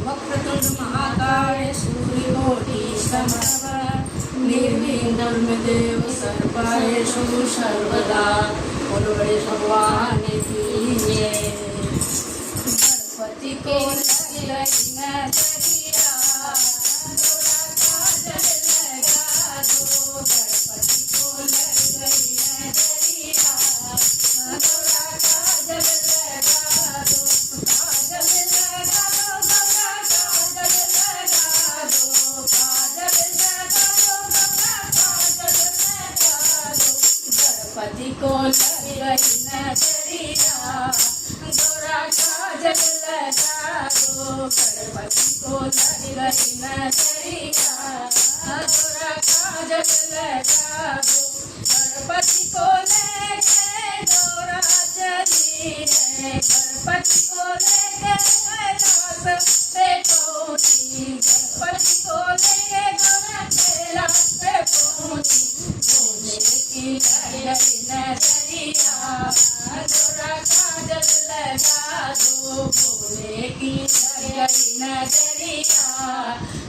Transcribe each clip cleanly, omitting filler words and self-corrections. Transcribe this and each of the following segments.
वक्रतुंड महाकाय सूर्यकोटि समप्रभ निर्विघ्नं देव सर्वकार्येषु सर्वदा। बोलो गणेश भगवान की जय। गणपति को लगे नजरिया थोड़ा काजल लगा दो। गणपति को लग गई नजरिया थोड़ा काजल लगा दो। काजल लगा दो गौरा काजल लगा दो। काजल लगा दो गौरा काजल लगा दो। गणपति को लग गई नजरिया गौरा काजल लगा दो। गणपति को लग गई नजरिया गौरा काजल लगा दो। गणपति को लेके गौरा चली है। गणपति को लेके कैलाश पे पहुंची। गणपति को लेके गौरा कैलाश पे पहुंची। भोले की लग गई नजरिया गौरा काजल लगा दो। भोले की लग गई नजरिया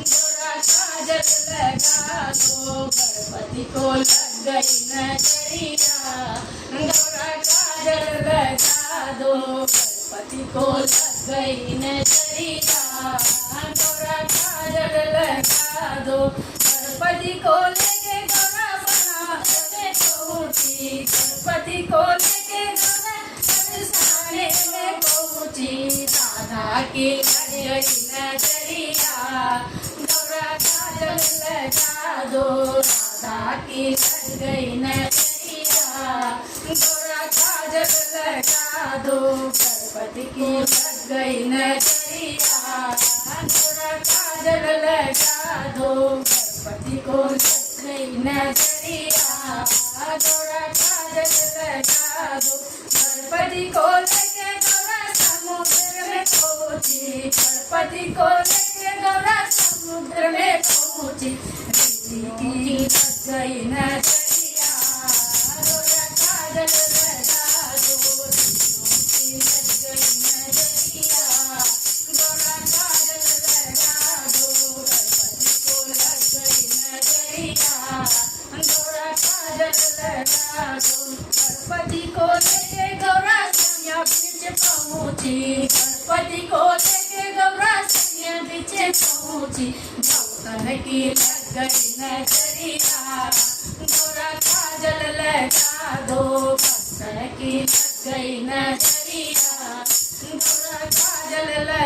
गौरा काजल लगा दो। गणपति को लग गई नजरिया गौरा काजल लगा दो। गणपति को लग गई नजरिया गौरा काजल लगा दो। गणपति को लेके गौरा बनारस पहुंची। गणपति को लेके गौरा बरसाने में पहुंची। राधा की लग गई नजरिया गौरा काजल लगा दो। राधा की लग गई नजरिया गौरा काजल लगा दो। गणपति की लग गई नजरिया गौरा काजल लगा दो। गणपति को लग गई नजरिया गौरा काजल लगा दो। गणपति को लेके गौरा समुद्र में पहुंची। गणपति को लेके गौरा समुद्र में पहुंची। की लग गई नजरिया गौरा काजल लगा दो। की लग गई नजरिया गौरा काजल लगा दो। गणपति को लग गई नजरिया गौरा काजल लगा दो। गणपति को लेके गौरा सैया बीच पहुंची। गणपति को लेके गौरा सैया बीच पहुंची। भक्तन की लग गई नजरिया गौरा काजल लगा दो। भक्तन की लग गई नजरिया गौरा काजल लगा